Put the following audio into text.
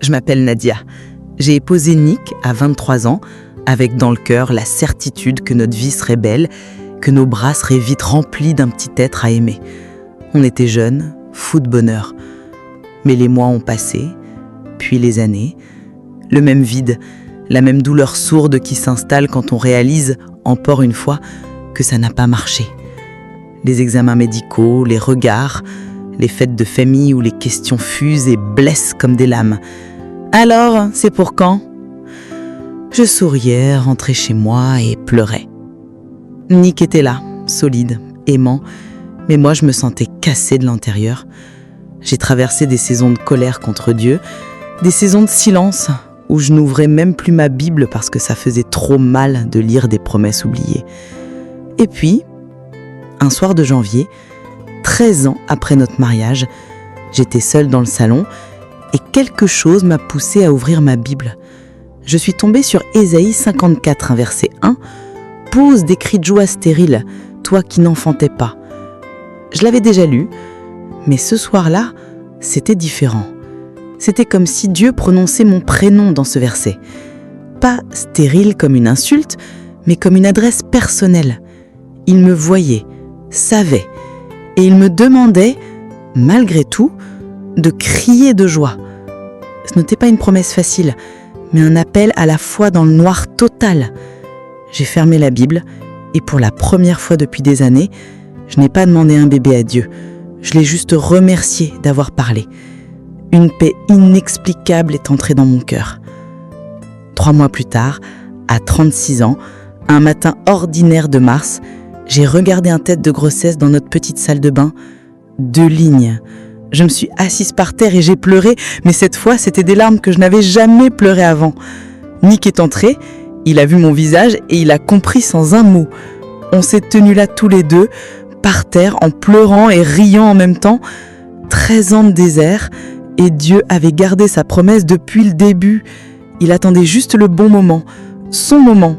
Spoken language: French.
Je m'appelle Nadia. J'ai épousé Nick à 23 ans, avec dans le cœur la certitude que notre vie serait belle, que nos bras seraient vite remplis d'un petit être à aimer. On était jeunes, fous de bonheur. Mais les mois ont passé, puis les années. Le même vide, la même douleur sourde qui s'installe quand on réalise, encore une fois, que ça n'a pas marché. Les examens médicaux, les regards, les fêtes de famille où les questions fusent et blessent comme des lames. Alors, c'est pour quand ? Je souriais, rentrais chez moi et pleurais. Nick était là, solide, aimant, mais moi je me sentais cassée de l'intérieur. J'ai traversé des saisons de colère contre Dieu, des saisons de silence où je n'ouvrais même plus ma Bible parce que ça faisait trop mal de lire des promesses oubliées. Et puis, un soir de janvier, 13 ans après notre mariage, j'étais seule dans le salon et quelque chose m'a poussée à ouvrir ma Bible. Je suis tombée sur Ésaïe 54, verset 1. « Pose des cris de joie stériles, toi qui n'enfantais pas. » Je l'avais déjà lu, mais ce soir-là, c'était différent. C'était comme si Dieu prononçait mon prénom dans ce verset. Pas stérile comme une insulte, mais comme une adresse personnelle. Il me voyait, savait, et il me demandait, malgré tout, de crier de joie. Ce n'était pas une promesse facile, mais un appel à la foi dans le noir total. J'ai fermé la Bible, et pour la première fois depuis des années, je n'ai pas demandé un bébé à Dieu. Je l'ai juste remercié d'avoir parlé. Une paix inexplicable est entrée dans mon cœur. 3 mois plus tard, à 36 ans, un matin ordinaire de mars, j'ai regardé un test de grossesse dans notre petite salle de bain. 2 lignes. Je me suis assise par terre et j'ai pleuré, mais cette fois, c'était des larmes que je n'avais jamais pleurées avant. Nick est entré, il a vu mon visage et il a compris sans un mot. On s'est tenus là tous les deux, par terre, en pleurant et riant en même temps. 13 ans de désert, et Dieu avait gardé sa promesse depuis le début. Il attendait juste le bon moment, son moment,